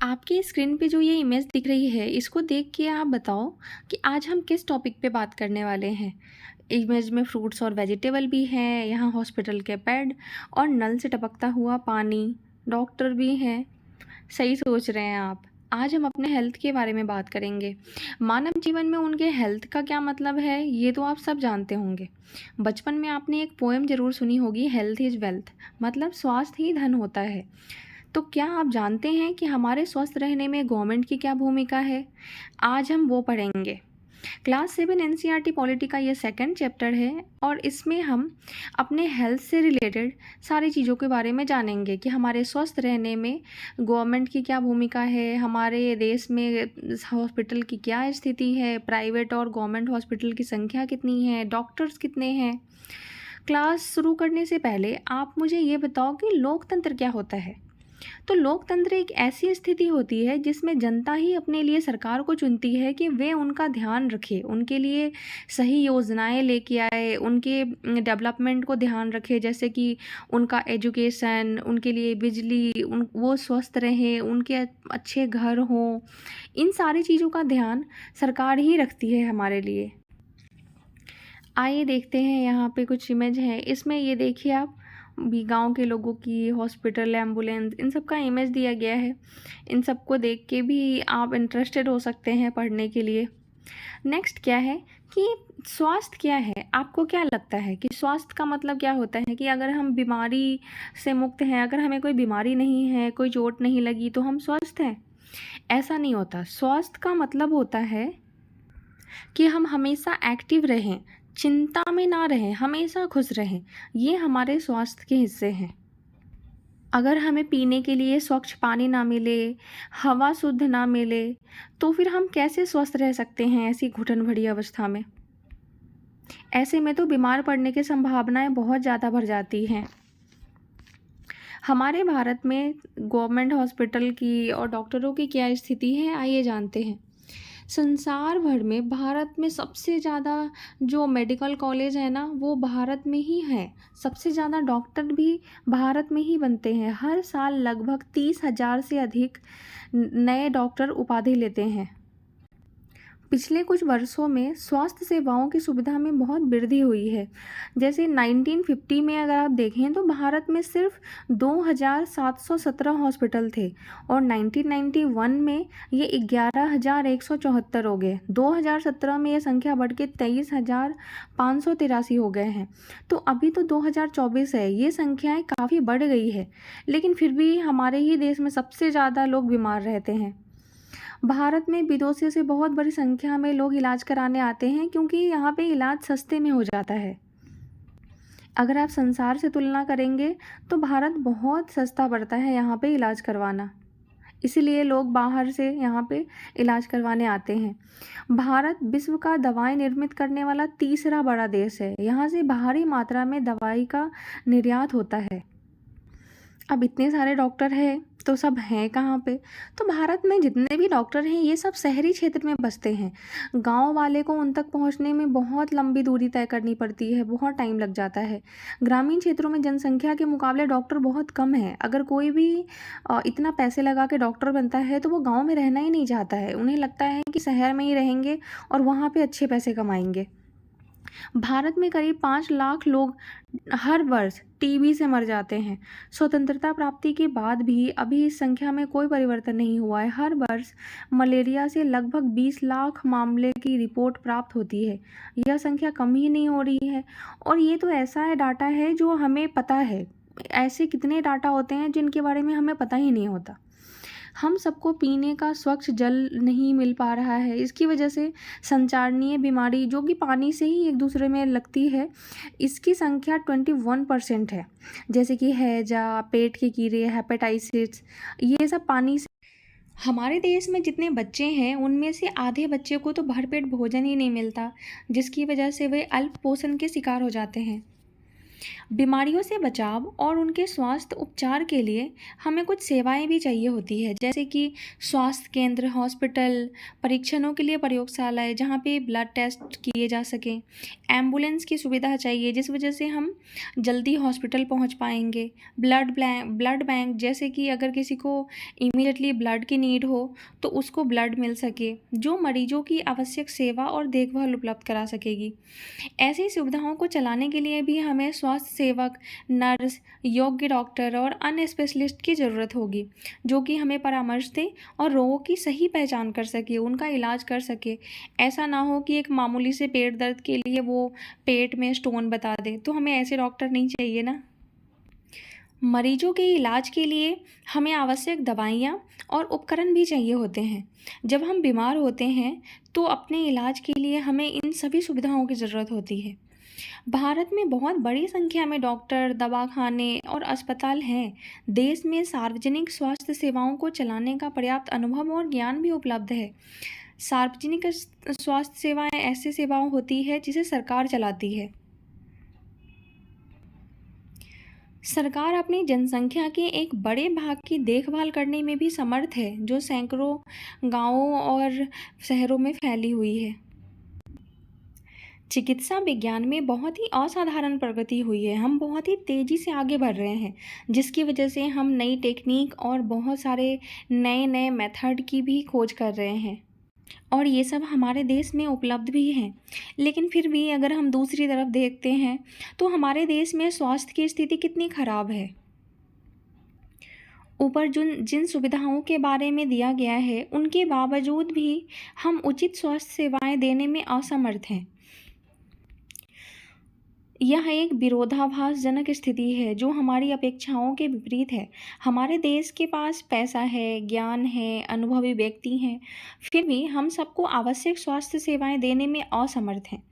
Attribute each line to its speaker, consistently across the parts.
Speaker 1: आपकी स्क्रीन पे जो ये इमेज दिख रही है, इसको देख के आप बताओ कि आज हम किस टॉपिक पे बात करने वाले हैं। इमेज में फ्रूट्स और वेजिटेबल भी हैं, यहाँ हॉस्पिटल के बेड और नल से टपकता हुआ पानी, डॉक्टर भी हैं। सही सोच रहे हैं आप। आज हम अपने हेल्थ के बारे में बात करेंगे। मानव जीवन में उनके हेल्थ का क्या मतलब है, ये तो आप सब जानते होंगे। बचपन में आपने एक पोएम ज़रूर सुनी होगी, हेल्थ इज़ वेल्थ, मतलब स्वास्थ्य ही धन होता है। तो क्या आप जानते हैं कि हमारे स्वस्थ रहने में गवर्नमेंट की क्या भूमिका है? आज हम वो पढ़ेंगे। क्लास 7 एनसीईआरटी पॉलिटी का ये सेकंड चैप्टर है और इसमें हम अपने हेल्थ से रिलेटेड सारी चीज़ों के बारे में जानेंगे कि हमारे स्वस्थ रहने में गवर्नमेंट की क्या भूमिका है, हमारे देश में हॉस्पिटल की क्या स्थिति है, प्राइवेट और गवर्नमेंट हॉस्पिटल की संख्या कितनी है, डॉक्टर्स कितने हैं। क्लास शुरू करने से पहले आप मुझे ये बताओ कि लोकतंत्र क्या होता है। तो लोकतंत्र एक ऐसी स्थिति होती है जिसमें जनता ही अपने लिए सरकार को चुनती है कि वे उनका ध्यान रखे, उनके लिए सही योजनाएं लेके आए, उनके डेवलपमेंट को ध्यान रखे, जैसे कि उनका एजुकेशन, उनके लिए बिजली, वो स्वस्थ रहें, उनके अच्छे घर हों। इन सारी चीज़ों का ध्यान सरकार ही रखती है हमारे लिए। आइए देखते हैं, यहाँ पे कुछ इमेज है। इसमें ये देखिए आप, भी गांव के लोगों की हॉस्पिटल, एम्बुलेंस, इन सब का इमेज दिया गया है। इन सबको देख के भी आप इंटरेस्टेड हो सकते हैं पढ़ने के लिए। नेक्स्ट क्या है कि स्वास्थ्य क्या है। आपको क्या लगता है कि स्वास्थ्य का मतलब क्या होता है? कि अगर हम बीमारी से मुक्त हैं, अगर हमें कोई बीमारी नहीं है, कोई चोट नहीं लगी, तो हम स्वस्थ हैं? ऐसा नहीं होता। स्वास्थ्य का मतलब होता है कि हम हमेशा एक्टिव रहें, चिंता में ना रहें, हमेशा खुश रहें। ये हमारे स्वास्थ्य के हिस्से हैं। अगर हमें पीने के लिए स्वच्छ पानी ना मिले, हवा शुद्ध ना मिले, तो फिर हम कैसे स्वस्थ रह सकते हैं ऐसी घुटन भरी अवस्था में? ऐसे में तो बीमार पड़ने की संभावनाएं बहुत ज़्यादा बढ़ जाती हैं। हमारे भारत में गवर्नमेंट हॉस्पिटल की और डॉक्टरों की क्या स्थिति है, आइए जानते हैं। संसार भर में भारत में सबसे ज़्यादा जो मेडिकल कॉलेज है ना, वो भारत में ही है। सबसे ज़्यादा डॉक्टर भी भारत में ही बनते हैं। हर साल लगभग 30,000 से अधिक नए डॉक्टर उपाधि लेते हैं। पिछले कुछ वर्षों में स्वास्थ्य सेवाओं की सुविधा में बहुत वृद्धि हुई है। जैसे 1950 में अगर आप देखें तो भारत में सिर्फ 2,717 हॉस्पिटल थे और 1991 में ये 11,174 हो गए। 2017 में ये संख्या बढ़ के 23,583 हो गए हैं। तो अभी तो 2024 है, ये संख्याएं काफ़ी बढ़ गई है, लेकिन फिर भी हमारे ही देश में सबसे ज़्यादा लोग बीमार रहते हैं। भारत में विदेशों से बहुत बड़ी संख्या में लोग इलाज कराने आते हैं क्योंकि यहाँ पे इलाज सस्ते में हो जाता है। अगर आप संसार से तुलना करेंगे तो भारत बहुत सस्ता पड़ता है यहाँ पे इलाज करवाना, इसीलिए लोग बाहर से यहाँ पे इलाज करवाने आते हैं। भारत विश्व का दवाएं निर्मित करने वाला तीसरा बड़ा देश है। यहाँ से भारी मात्रा में दवाई का निर्यात होता है। अब इतने सारे डॉक्टर हैं तो सब हैं कहाँ पे? तो भारत में जितने भी डॉक्टर हैं ये सब शहरी क्षेत्र में बसते हैं। गांव वाले को उन तक पहुंचने में बहुत लंबी दूरी तय करनी पड़ती है, बहुत टाइम लग जाता है। ग्रामीण क्षेत्रों में जनसंख्या के मुकाबले डॉक्टर बहुत कम है। अगर कोई भी इतना पैसे लगा के डॉक्टर बनता है तो वो गाँव में रहना ही नहीं चाहता है। उन्हें लगता है कि शहर में ही रहेंगे और वहाँ पर अच्छे पैसे कमाएंगे। भारत में करीब 5 लाख लोग हर वर्ष टीबी से मर जाते हैं। स्वतंत्रता प्राप्ति के बाद भी अभी इस संख्या में कोई परिवर्तन नहीं हुआ है। हर वर्ष मलेरिया से लगभग 20 लाख मामले की रिपोर्ट प्राप्त होती है। यह संख्या कम ही नहीं हो रही है। और ये तो ऐसा है डाटा है जो हमें पता है। ऐसे कितने डाटा होते हैं जिनके बारे में हमें पता ही नहीं होता। हम सबको पीने का स्वच्छ जल नहीं मिल पा रहा है। इसकी वजह से संचारणीय बीमारी जो कि पानी से ही एक दूसरे में लगती है, इसकी संख्या 21% है। जैसे कि हैजा, पेट के कीड़े, हेपेटाइटिस, ये सब पानी से। हमारे देश में जितने बच्चे हैं उनमें से आधे बच्चे को तो भरपेट भोजन ही नहीं मिलता, जिसकी वजह से वे अल्प पोषण के शिकार हो जाते हैं। बीमारियों से बचाव और उनके स्वास्थ्य उपचार के लिए हमें कुछ सेवाएं भी चाहिए होती है, जैसे कि स्वास्थ्य केंद्र, हॉस्पिटल, परीक्षणों के लिए प्रयोगशालाएं जहाँ पे ब्लड टेस्ट किए जा सकें, एम्बुलेंस की सुविधा चाहिए जिस वजह से हम जल्दी हॉस्पिटल पहुँच पाएंगे, ब्लड बैंक जैसे कि अगर किसी को इमीडिएटली ब्लड की नीड हो तो उसको ब्लड मिल सके, जो मरीजों की आवश्यक सेवा और देखभाल उपलब्ध करा सकेगी। ऐसी सुविधाओं को चलाने के लिए भी हमें स्वास्थ्य सेवक, नर्स, योग्य डॉक्टर और अन्य स्पेशलिस्ट की ज़रूरत होगी, जो कि हमें परामर्श दें और रोगों की सही पहचान कर सके, उनका इलाज कर सके। ऐसा ना हो कि एक मामूली से पेट दर्द के लिए वो पेट में स्टोन बता दे, तो हमें ऐसे डॉक्टर नहीं चाहिए ना। मरीजों के इलाज के लिए हमें आवश्यक दवाइयाँ और उपकरण भी चाहिए होते हैं। जब हम बीमार होते हैं तो अपने इलाज के लिए हमें इन सभी सुविधाओं की ज़रूरत होती है। भारत में बहुत बड़ी संख्या में डॉक्टर, दवाखाने और अस्पताल हैं। देश में सार्वजनिक स्वास्थ्य सेवाओं को चलाने का पर्याप्त अनुभव और ज्ञान भी उपलब्ध है। सार्वजनिक स्वास्थ्य सेवाएं ऐसी सेवाओं होती है जिसे सरकार चलाती है। सरकार अपनी जनसंख्या के एक बड़े भाग की देखभाल करने में भी समर्थ है, जो सैकड़ों गांवों और शहरों में फैली हुई है। चिकित्सा विज्ञान में बहुत ही असाधारण प्रगति हुई है। हम बहुत ही तेज़ी से आगे बढ़ रहे हैं, जिसकी वजह से हम नई टेक्निक और बहुत सारे नए नए मेथड की भी खोज कर रहे हैं, और ये सब हमारे देश में उपलब्ध भी हैं। लेकिन फिर भी अगर हम दूसरी तरफ देखते हैं तो हमारे देश में स्वास्थ्य की स्थिति कितनी खराब है। ऊपर जिन जिन सुविधाओं के बारे में दिया गया है, उनके बावजूद भी हम उचित स्वास्थ्य सेवाएं देने में असमर्थ हैं। यह एक विरोधाभासजनक स्थिति है जो हमारी अपेक्षाओं के विपरीत है। हमारे देश के पास पैसा है, ज्ञान है, अनुभवी व्यक्ति हैं, फिर भी हम सबको आवश्यक स्वास्थ्य सेवाएं देने में असमर्थ हैं।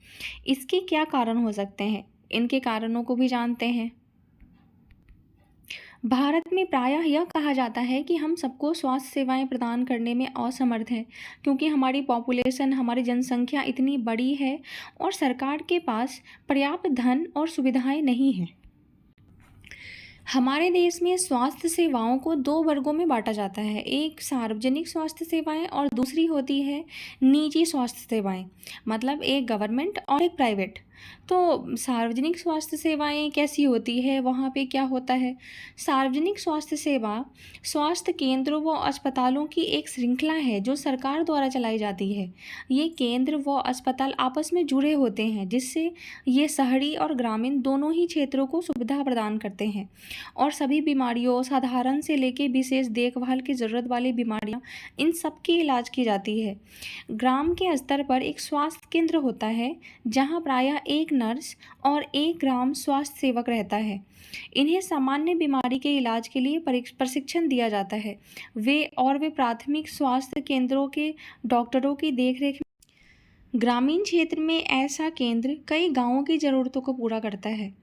Speaker 1: इसके क्या कारण हो सकते हैं? इनके कारणों को भी जानते हैं। भारत में प्रायः यह कहा जाता है कि हम सबको स्वास्थ्य सेवाएं प्रदान करने में असमर्थ हैं, क्योंकि हमारी पॉपुलेशन, हमारी जनसंख्या इतनी बड़ी है और सरकार के पास पर्याप्त धन और सुविधाएं नहीं हैं। हमारे देश में स्वास्थ्य सेवाओं को दो वर्गों में बांटा जाता है, एक सार्वजनिक स्वास्थ्य सेवाएं और दूसरी होती है निजी स्वास्थ्य सेवाएं, मतलब एक गवर्नमेंट और एक प्राइवेट। तो सार्वजनिक स्वास्थ्य सेवाएं कैसी होती है, वहाँ पे क्या होता है? सार्वजनिक स्वास्थ्य सेवा स्वास्थ्य केंद्रों व अस्पतालों की एक श्रृंखला है जो सरकार द्वारा चलाई जाती है। ये केंद्र व अस्पताल आपस में जुड़े होते हैं, जिससे ये शहरी और ग्रामीण दोनों ही क्षेत्रों को सुविधा प्रदान करते हैं, और सभी बीमारियों, साधारण से लेकर विशेष देखभाल की ज़रूरत वाली बीमारियां, इन सब की इलाज की जाती है। ग्राम के स्तर पर एक स्वास्थ्य केंद्र होता है जहां प्रायः एक नर्स और एक ग्राम स्वास्थ्य सेवक रहता है। इन्हें सामान्य बीमारी के इलाज के लिए प्रशिक्षण दिया जाता है। वे प्राथमिक स्वास्थ्य केंद्रों के डॉक्टरों की देखरेख। ग्रामीण क्षेत्र में ऐसा केंद्र कई गांवों की ज़रूरतों को पूरा करता है।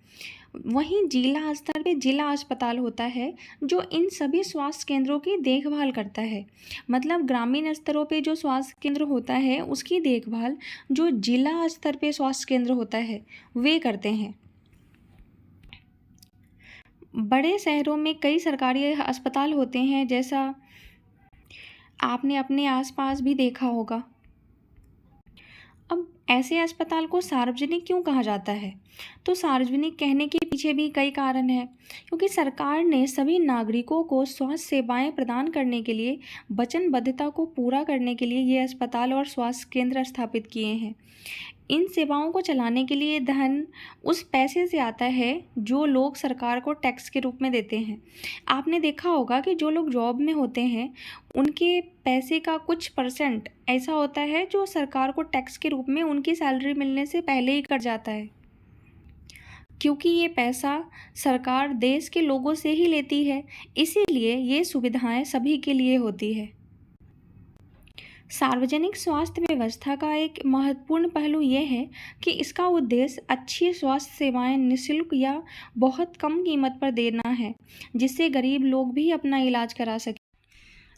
Speaker 1: वहीं जिला स्तर पे जिला अस्पताल होता है जो इन सभी स्वास्थ्य केंद्रों की देखभाल करता है। मतलब ग्रामीण स्तरों पे जो स्वास्थ्य केंद्र होता है उसकी देखभाल जो जिला स्तर पे स्वास्थ्य केंद्र होता है वे करते हैं। बड़े शहरों में कई सरकारी अस्पताल होते हैं, जैसा आपने अपने आसपास भी देखा होगा। अब ऐसे अस्पताल को सार्वजनिक क्यों कहा जाता है? तो सार्वजनिक कहने के पीछे भी कई कारण हैं, क्योंकि सरकार ने सभी नागरिकों को स्वास्थ्य सेवाएं प्रदान करने के लिए वचनबद्धता को पूरा करने के लिए ये अस्पताल और स्वास्थ्य केंद्र स्थापित किए हैं। इन सेवाओं को चलाने के लिए धन उस पैसे से आता है जो लोग सरकार को टैक्स के रूप में देते हैं। आपने देखा होगा कि जो लोग जॉब में होते हैं उनके पैसे का कुछ परसेंट ऐसा होता है जो सरकार को टैक्स के रूप में उनकी सैलरी मिलने से पहले ही कट जाता है, क्योंकि ये पैसा सरकार देश के लोगों से ही लेती है, इसीलिए ये सुविधाएं सभी के लिए होती है। सार्वजनिक स्वास्थ्य व्यवस्था का एक महत्वपूर्ण पहलू ये है कि इसका उद्देश्य अच्छी स्वास्थ्य सेवाएं निःशुल्क या बहुत कम कीमत पर देना है, जिससे गरीब लोग भी अपना इलाज करा सकें।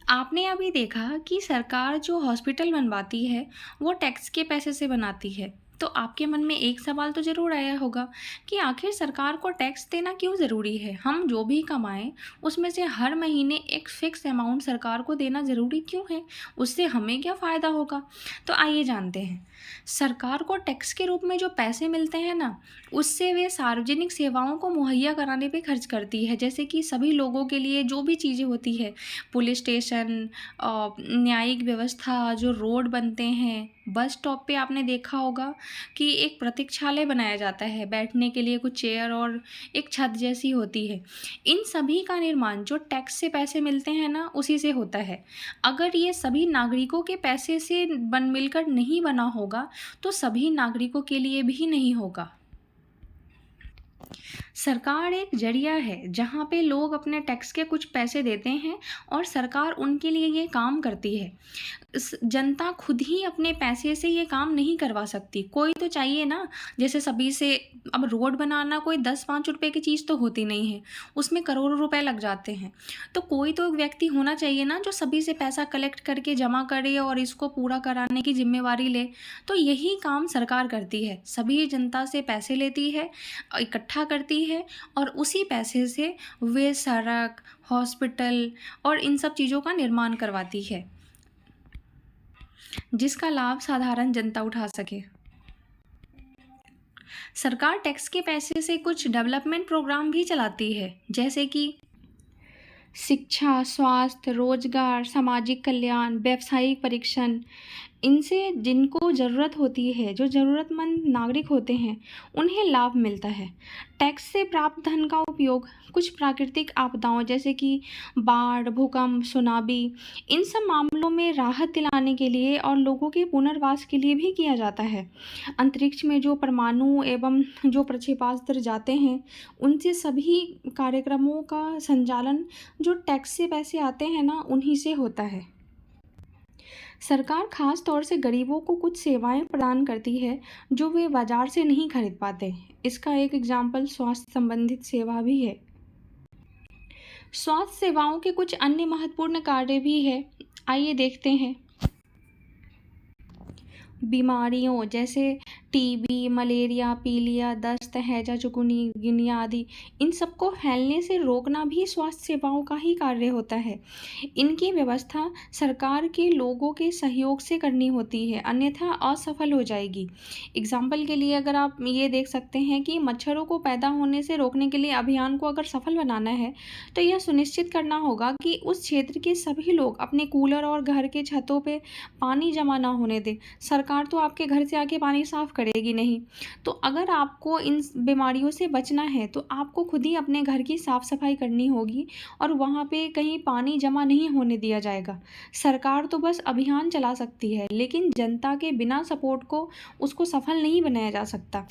Speaker 1: आपने अभी देखा कि सरकार जो हॉस्पिटल बनवाती है वो टैक्स के पैसे से बनाती है, तो आपके मन में एक सवाल तो ज़रूर आया होगा कि आखिर सरकार को टैक्स देना क्यों ज़रूरी है? हम जो भी कमाएँ, उसमें से हर महीने एक फ़िक्स अमाउंट सरकार को देना ज़रूरी क्यों है? उससे हमें क्या फ़ायदा होगा? तो आइए जानते हैं। सरकार को टैक्स के रूप में जो पैसे मिलते हैं ना, उससे वे सार्वजनिक सेवाओं को मुहैया कराने पे खर्च करती है। जैसे कि सभी लोगों के लिए जो भी चीज़ें होती है, पुलिस स्टेशन, न्यायिक व्यवस्था, जो रोड बनते हैं, बस स्टॉप पे आपने देखा होगा कि एक प्रतीक्षालय बनाया जाता है, बैठने के लिए कुछ चेयर और एक छत जैसी होती है। इन सभी का निर्माण जो टैक्स से पैसे मिलते हैं ना, उसी से होता है। अगर ये सभी नागरिकों के पैसे से बन मिलकर नहीं बना होगा, तो सभी नागरिकों के लिए भी नहीं होगा। सरकार एक जरिया है जहाँ पे लोग अपने टैक्स के कुछ पैसे देते हैं और सरकार उनके लिए ये काम करती है। जनता खुद ही अपने पैसे से ये काम नहीं करवा सकती, कोई तो चाहिए ना। जैसे सभी से अब रोड बनाना कोई 10-5 रुपए की चीज़ तो होती नहीं है, उसमें करोड़ों रुपए लग जाते हैं। तो कोई तो व्यक्ति होना चाहिए ना जो सभी से पैसा कलेक्ट करके जमा करे और इसको पूरा कराने की जिम्मेवारी ले। तो यही काम सरकार करती है, सभी जनता से पैसे लेती है, इकट्ठा करती है और उसी पैसे से वे सड़क, हॉस्पिटल और इन सब चीज़ों का निर्माण करवाती है, जिसका लाभ साधारण जनता उठा सके। सरकार टैक्स के पैसे से कुछ डेवलपमेंट प्रोग्राम भी चलाती है, जैसे कि शिक्षा, स्वास्थ्य, रोजगार, सामाजिक कल्याण, व्यावसायिक परीक्षण। इनसे जिनको ज़रूरत होती है, जो ज़रूरतमंद नागरिक होते हैं, उन्हें लाभ मिलता है। टैक्स से प्राप्त धन का उपयोग कुछ प्राकृतिक आपदाओं जैसे कि बाढ़, भूकंप, सुनामी, इन सब मामलों में राहत दिलाने के लिए और लोगों के पुनर्वास के लिए भी किया जाता है। अंतरिक्ष में जो परमाणु एवं जो प्रक्षेपास्त्र जाते हैं, उनसे सभी कार्यक्रमों का संचालन जो टैक्स से पैसे आते हैं ना, उन्हीं से होता है। सरकार खास तौर से गरीबों को कुछ सेवाएं प्रदान करती है जो वे बाजार से नहीं खरीद पाते। इसका एक एग्जाम्पल स्वास्थ्य संबंधित सेवा भी है। स्वास्थ्य सेवाओं के कुछ अन्य महत्वपूर्ण कार्य भी है, आइए देखते हैं। बीमारियों जैसे टीबी, मलेरिया, पीलिया, दस्त, हैजा, चिकुनगुनिया आदि, इन सबको फैलने से रोकना भी स्वास्थ्य सेवाओं का ही कार्य होता है। इनकी व्यवस्था सरकार के लोगों के सहयोग से करनी होती है, अन्यथा असफल हो जाएगी। एग्जाम्पल के लिए अगर आप ये देख सकते हैं कि मच्छरों को पैदा होने से रोकने के लिए अभियान को अगर सफल बनाना है, तो यह सुनिश्चित करना होगा कि उस क्षेत्र के सभी लोग अपने कूलर और घर के छतों पर पानी जमा ना होने दें। सरकार तो आपके घर से आके पानी साफ करेगी नहीं। तो अगर आपको इन बीमारियों से बचना है तो आपको खुद ही अपने घर की साफ सफाई करनी होगी और वहाँ पे कहीं पानी जमा नहीं होने दिया जाएगा। सरकार तो बस अभियान चला सकती है, लेकिन जनता के बिना सपोर्ट को उसको सफल नहीं बनाया जा सकता।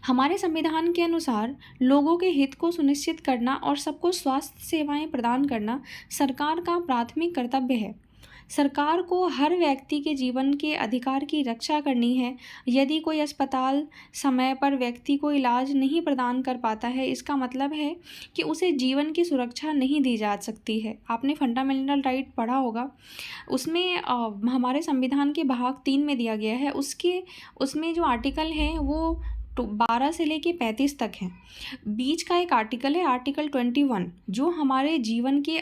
Speaker 1: हमारे संविधान के अनुसार लोगों के हित को सुनिश्चित करना और सबको स्वास्थ्य सेवाएं प्रदान करना सरकार का प्राथमिक कर्तव्य है। सरकार को हर व्यक्ति के जीवन के अधिकार की रक्षा करनी है। यदि कोई अस्पताल समय पर व्यक्ति को इलाज नहीं प्रदान कर पाता है, इसका मतलब है कि उसे जीवन की सुरक्षा नहीं दी जा सकती है। आपने फंडामेंटल राइट पढ़ा होगा, उसमें हमारे संविधान के भाग 3 में दिया गया है। उसमें जो आर्टिकल हैं वो 12 से लेके 35 तक हैं। बीच का एक आर्टिकल है आर्टिकल 21, जो हमारे जीवन के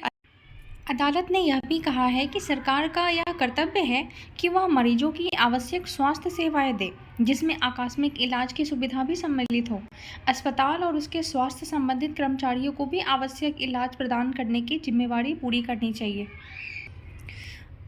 Speaker 1: अदालत ने यह भी कहा है कि सरकार का यह कर्तव्य है कि वह मरीजों की आवश्यक स्वास्थ्य सेवाएं दे, जिसमें आकस्मिक इलाज की सुविधा भी सम्मिलित हो। अस्पताल और उसके स्वास्थ्य संबंधित कर्मचारियों को भी आवश्यक इलाज प्रदान करने की जिम्मेवारी पूरी करनी चाहिए।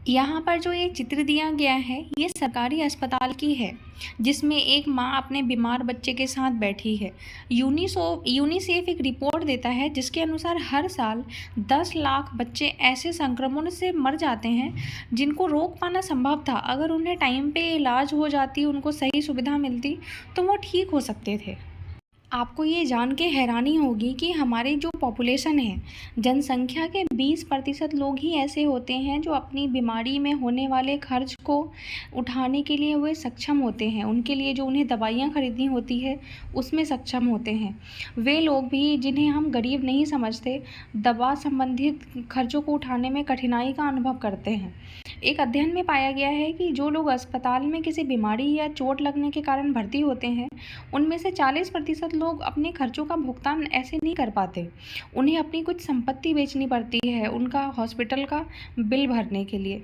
Speaker 1: यहाँ पर जो एक चित्र दिया गया है, ये सरकारी अस्पताल की है, जिसमें एक माँ अपने बीमार बच्चे के साथ बैठी है। यूनिसेफ एक रिपोर्ट देता है जिसके अनुसार हर साल 10 लाख बच्चे ऐसे संक्रमण से मर जाते हैं जिनको रोक पाना संभव था। अगर उन्हें टाइम पे इलाज हो जाती, उनको सही सुविधा मिलती, तो वो ठीक हो सकते थे। आपको ये जान के हैरानी होगी कि हमारी जो पॉपुलेशन है, जनसंख्या के 20% लोग ही ऐसे होते हैं जो अपनी बीमारी में होने वाले खर्च को उठाने के लिए वे सक्षम होते हैं। उनके लिए जो उन्हें दवाइयाँ खरीदनी होती है, उसमें सक्षम होते हैं। वे लोग भी जिन्हें हम गरीब नहीं समझते, दवा संबंधित खर्चों को उठाने में कठिनाई का अनुभव करते हैं। एक अध्ययन में पाया गया है कि जो लोग अस्पताल में किसी बीमारी या चोट लगने के कारण भर्ती होते हैं, उनमें से 40% लोग अपने खर्चों का भुगतान ऐसे नहीं कर पाते। उन्हें अपनी कुछ संपत्ति बेचनी पड़ती है उनका हॉस्पिटल का बिल भरने के लिए।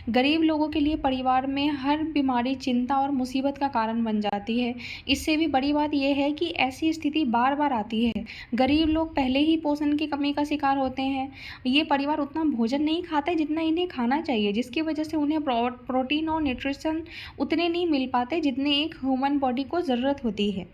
Speaker 1: गरीब लोगों के लिए परिवार में हर बीमारी चिंता और मुसीबत का कारण बन जाती है। इससे भी बड़ी बात यह है कि ऐसी स्थिति बार बार आती है। गरीब लोग पहले ही पोषण की कमी का शिकार होते हैं। ये परिवार उतना भोजन नहीं खाते जितना इन्हें खाना चाहिए, जिसकी वजह से उन्हें प्रोटीन और न्यूट्रिशन उतने नहीं मिल पाते जितने एक ह्यूमन बॉडी को ज़रूरत होती है।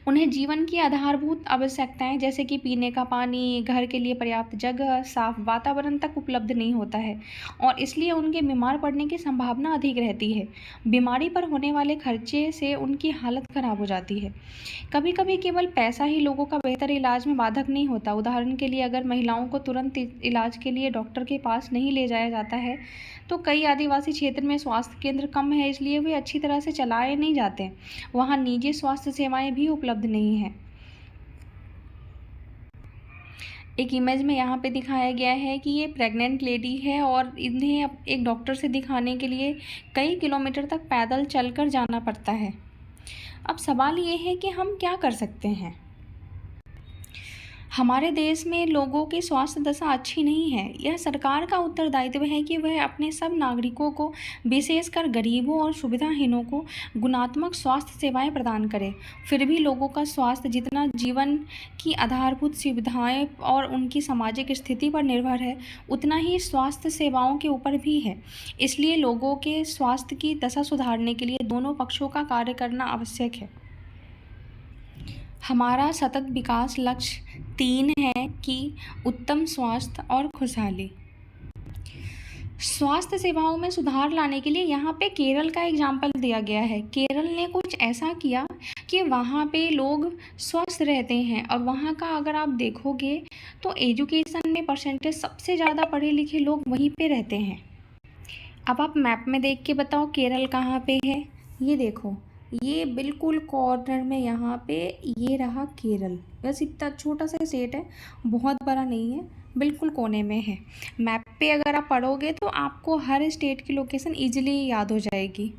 Speaker 1: उन्हें जीवन की आधारभूत आवश्यकताएं जैसे कि पीने का पानी, घर के लिए पर्याप्त जगह, साफ वातावरण तक उपलब्ध नहीं होता है और इसलिए उनके बीमार पड़ने की संभावना अधिक रहती है। बीमारी पर होने वाले खर्चे से उनकी हालत खराब हो जाती है। कभी कभी केवल पैसा ही लोगों का बेहतर इलाज में बाधक नहीं होता। उदाहरण के लिए अगर महिलाओं को तुरंत इलाज के लिए डॉक्टर के पास नहीं ले जाया जाता है तो कई आदिवासी क्षेत्र में स्वास्थ्य केंद्र कम है, इसलिए वे अच्छी तरह से चलाए नहीं जाते। वहाँ निजी स्वास्थ्य सेवाएं भी उपलब्ध नहीं है। एक इमेज में यहाँ पे दिखाया गया है कि ये प्रेग्नेंट लेडी है और इन्हें एक डॉक्टर से दिखाने के लिए कई किलोमीटर तक पैदल चलकर जाना पड़ता है। अब सवाल ये है कि हम क्या कर सकते हैं। हमारे देश में लोगों की स्वास्थ्य दशा अच्छी नहीं है। यह सरकार का उत्तरदायित्व है कि वह अपने सब नागरिकों को, विशेषकर गरीबों और सुविधाहीनों को गुणात्मक स्वास्थ्य सेवाएं प्रदान करे। फिर भी लोगों का स्वास्थ्य जितना जीवन की आधारभूत सुविधाएं और उनकी सामाजिक स्थिति पर निर्भर है, उतना ही स्वास्थ्य सेवाओं के ऊपर भी है। इसलिए लोगों के स्वास्थ्य की दशा सुधारने के लिए दोनों पक्षों का कार्य करना आवश्यक है। हमारा सतत विकास लक्ष्य 3 है कि उत्तम स्वास्थ्य और खुशहाली। स्वास्थ्य सेवाओं में सुधार लाने के लिए यहाँ पे केरल का एग्जाम्पल दिया गया है। केरल ने कुछ ऐसा किया कि वहाँ पे लोग स्वस्थ रहते हैं और वहाँ का अगर आप देखोगे तो एजुकेशन में परसेंटेज सबसे ज़्यादा पढ़े लिखे लोग वहीं पे रहते हैं। अब आप मैप में देख के बताओ केरल कहाँ पे है। ये देखो, ये बिल्कुल कॉर्नर में यहाँ पे ये रहा केरल। बस इतना छोटा सा स्टेट है, बहुत बड़ा नहीं है, बिल्कुल कोने में है। मैप पे अगर आप पढ़ोगे तो आपको हर स्टेट की लोकेशन इजीली याद हो जाएगी।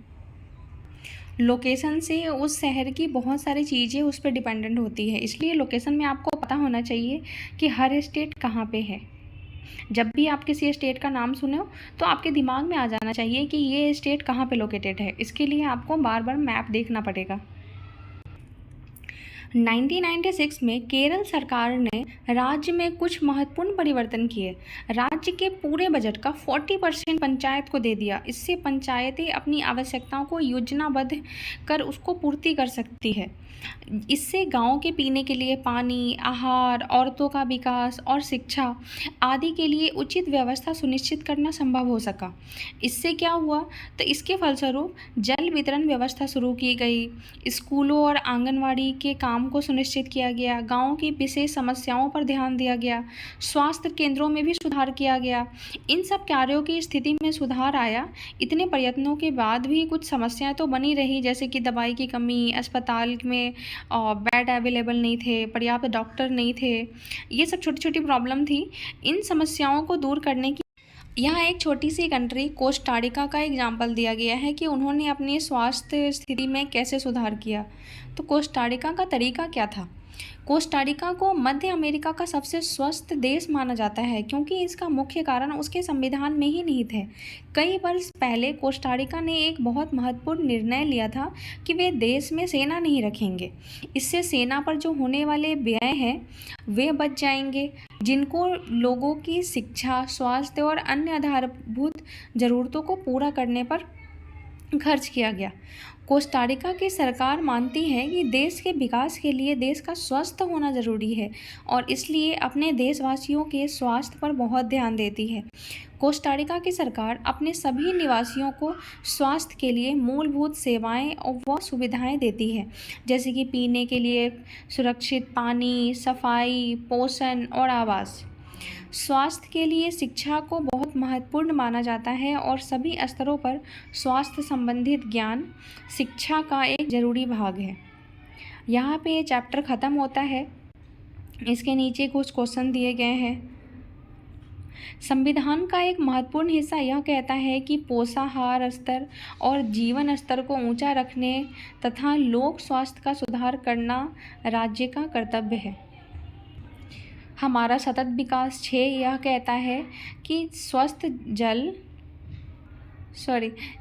Speaker 1: लोकेशन से उस शहर की बहुत सारी चीज़ें उस पर डिपेंडेंट होती है, इसलिए लोकेशन में आपको पता होना चाहिए कि हर स्टेट कहाँ पे है। जब भी आप किसी स्टेट का नाम सुने हो तो आपके दिमाग में आ जाना चाहिए कि ये स्टेट कहाँ पे लोकेटेड है। इसके लिए आपको बार बार मैप देखना पड़ेगा। 1996 में केरल सरकार ने राज्य में कुछ महत्वपूर्ण परिवर्तन किए। राज्य के पूरे बजट का 40% पंचायत को दे दिया। इससे पंचायतें अपनी आवश्यकताओं को योजनाबद्ध कर उसको पूर्ति कर सकती है। इससे गांव के पीने के लिए पानी, आहार, औरतों का विकास और शिक्षा आदि के लिए उचित व्यवस्था सुनिश्चित करना संभव हो सका। इससे क्या हुआ तो इसके फलस्वरूप जल वितरण व्यवस्था शुरू की गई, स्कूलों और आंगनवाड़ी के काम को सुनिश्चित किया गया, गाँव की विशेष समस्याओं पर ध्यान दिया गया, स्वास्थ्य केंद्रों में भी सुधार किया गया। इन सब कार्यों की स्थिति में सुधार आया। इतने प्रयत्नों के बाद भी कुछ समस्याएं तो बनी रही, जैसे कि दवाई की कमी, अस्पताल में बेड अवेलेबल नहीं थे, पर्याप्त डॉक्टर नहीं थे। ये सब छोटी छोटी प्रॉब्लम थी। इन समस्याओं को दूर करने की यहाँ एक छोटी सी कंट्री कोस्टारिका का एग्जाम्पल दिया गया है कि उन्होंने अपनी स्वास्थ्य स्थिति में कैसे सुधार किया। तो कोस्टारिका का तरीका क्या था। कोस्टारिका को मध्य अमेरिका का सबसे स्वस्थ देश माना जाता है क्योंकि इसका मुख्य कारण उसके संविधान में ही निहित है। कई वर्ष पहले कोस्टारिका ने एक बहुत महत्वपूर्ण निर्णय लिया था कि वे देश में सेना नहीं रखेंगे। इससे सेना पर जो होने वाले व्यय हैं वे बच जाएंगे, जिनको लोगों की शिक्षा, स्वास्थ्य और अन्य आधारभूत ज़रूरतों को पूरा करने पर खर्च किया गया। कोस्टारिका की सरकार मानती है कि देश के विकास के लिए देश का स्वस्थ होना ज़रूरी है और इसलिए अपने देशवासियों के स्वास्थ्य पर बहुत ध्यान देती है। कोस्टारिका की सरकार अपने सभी निवासियों को स्वास्थ्य के लिए मूलभूत सेवाएं व सुविधाएं देती है, जैसे कि पीने के लिए सुरक्षित पानी, सफाई, पोषण और आवास। स्वास्थ्य के लिए शिक्षा को बहुत महत्वपूर्ण माना जाता है और सभी स्तरों पर स्वास्थ्य संबंधित ज्ञान शिक्षा का एक ज़रूरी भाग है। यहाँ पे ये चैप्टर ख़त्म होता है। इसके नीचे कुछ क्वेश्चन दिए गए हैं। संविधान का एक महत्वपूर्ण हिस्सा यह कहता है कि पोषाहार स्तर और जीवन स्तर को ऊंचा रखने तथा लोक स्वास्थ्य का सुधार करना राज्य का कर्तव्य है। हमारा सतत विकास 6 यह कहता है कि स्वस्थ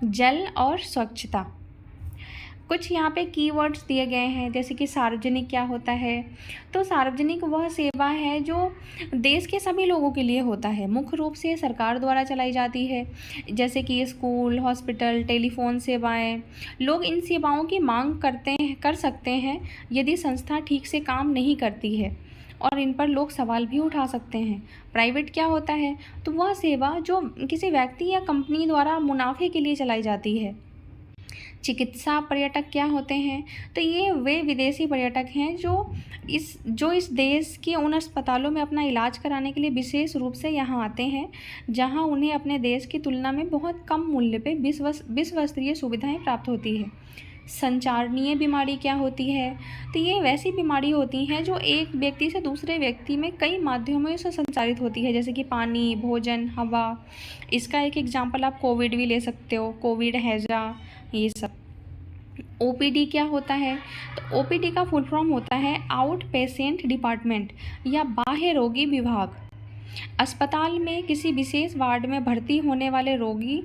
Speaker 1: जल और स्वच्छता। कुछ यहाँ पे कीवर्ड्स दिए गए हैं, जैसे कि सार्वजनिक क्या होता है। तो सार्वजनिक वह सेवा है जो देश के सभी लोगों के लिए होता है, मुख्य रूप से सरकार द्वारा चलाई जाती है, जैसे कि स्कूल, हॉस्पिटल, टेलीफोन सेवाएं। लोग इन सेवाओं की मांग कर सकते हैं यदि संस्था ठीक से काम नहीं करती है, और इन पर लोग सवाल भी उठा सकते हैं। प्राइवेट क्या होता है, तो वह सेवा जो किसी व्यक्ति या कंपनी द्वारा मुनाफे के लिए चलाई जाती है। चिकित्सा पर्यटक क्या होते हैं, तो ये वे विदेशी पर्यटक हैं जो इस देश के उन अस्पतालों में अपना इलाज कराने के लिए विशेष रूप से यहाँ आते हैं जहाँ उन्हें अपने देश की तुलना में बहुत कम मूल्य पे विश्व स्तरीय सुविधाएं प्राप्त होती है। संचारणीय बीमारी क्या होती है, तो ये वैसी बीमारी होती हैं जो एक व्यक्ति से दूसरे व्यक्ति में कई माध्यमों से संचारित होती है, जैसे कि पानी, भोजन, हवा। इसका एक एग्जाम्पल आप कोविड भी ले सकते हो, कोविड, हैजा, ये सब। ओपीडी क्या होता है, तो ओपीडी का फुल फॉर्म होता है आउट पेशेंट डिपार्टमेंट या बाह्य रोगी विभाग। अस्पताल में किसी विशेष वार्ड में भर्ती होने वाले रोगी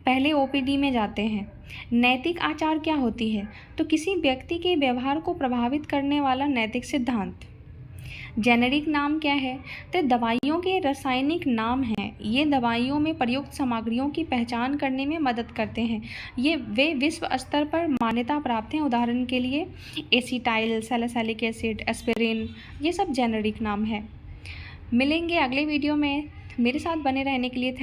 Speaker 1: पहले ओपीडी में जाते हैं। नैतिक आचार क्या होती है, तो किसी व्यक्ति के व्यवहार को प्रभावित करने वाला नैतिक सिद्धांत। जेनेरिक नाम क्या है, तो दवाइयों के रासायनिक नाम हैं। ये दवाइयों में प्रयुक्त सामग्रियों की पहचान करने में मदद करते हैं। वे विश्व स्तर पर मान्यता प्राप्त हैं। उदाहरण के लिए एसिटाइल सैलिसिलिक एसिड, एस्पिरिन, ये सब जेनेरिक नाम है। मिलेंगे अगले वीडियो में। मेरे साथ बने रहने के लिए